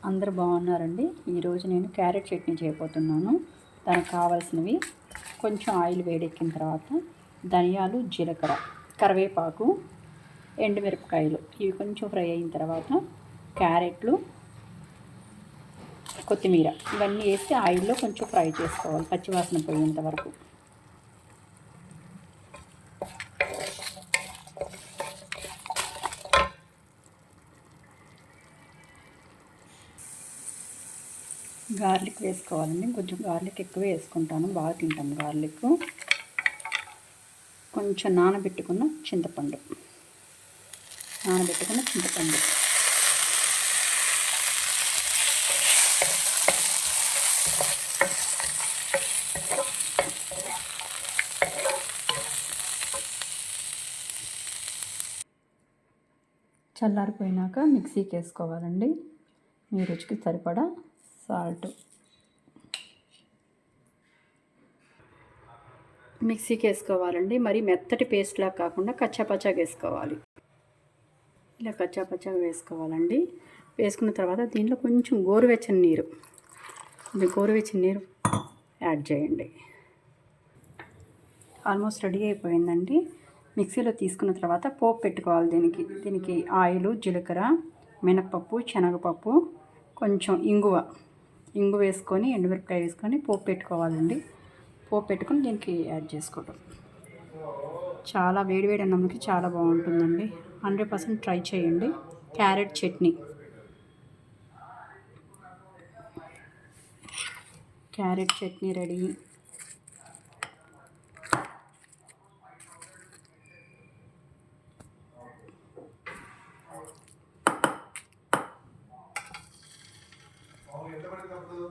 అందరూ బాగున్నారండి. ఈరోజు నేను క్యారెట్ చట్నీ చేయబోతున్నాను. దానికి కావాల్సినవి కొంచెం ఆయిల్ వేడెక్కిన తర్వాత ధనియాలు, జీలకర్ర, కరివేపాకు, ఎండుమిరపకాయలు ఇవి కొంచెం ఫ్రై అయిన తర్వాత క్యారెట్లు, కొత్తిమీర ఇవన్నీ వేసి ఆయిల్లో కొంచెం ఫ్రై చేసుకోవాలి పచ్చివాసన పోయేంత వరకు. గార్లిక్ వేసుకోవాలండి. కొంచెం గార్లిక్ ఎక్కువ వేసుకుంటాను, బాగా తింటాను గార్లిక్. కొంచెం నానబెట్టుకున్న చింతపండు చల్లారిపోయినాక మిక్సీకి వేసుకోవాలండి. మీ రుచికి సరిపడా సాల్ట్. మిక్సీకి వేసుకోవాలండి. మరి మెత్తటి పేస్ట్లా కాకుండా కచ్చాపచ్చాగా వేసుకోవాలి. ఇలా కచ్చాపచ్చాగా వేసుకోవాలండి. వేసుకున్న తర్వాత దీంట్లో కొంచెం గోరువెచ్చని నీరు యాడ్ చేయండి. ఆల్మోస్ట్ రెడీ అయిపోయిందండి. మిక్సీలో తీసుకున్న తర్వాత పోపు పెట్టుకోవాలి. దీనికి ఆయిల్, జీలకర్ర, మినపప్పు, శనగపప్పు, కొంచెం ఇంగు వేసుకొని ఎండుమిరపకాయ వేసుకొని పోపు పెట్టుకోవాలండి. పోపు పెట్టుకొని దీనికి యాడ్ చేసుకోవడం చాలా వేడివేడి అన్నంకి చాలా బాగుంటుందండి. 100% ట్రై చేయండి. Carrot chutney ready. ఎంత పడుతుంది?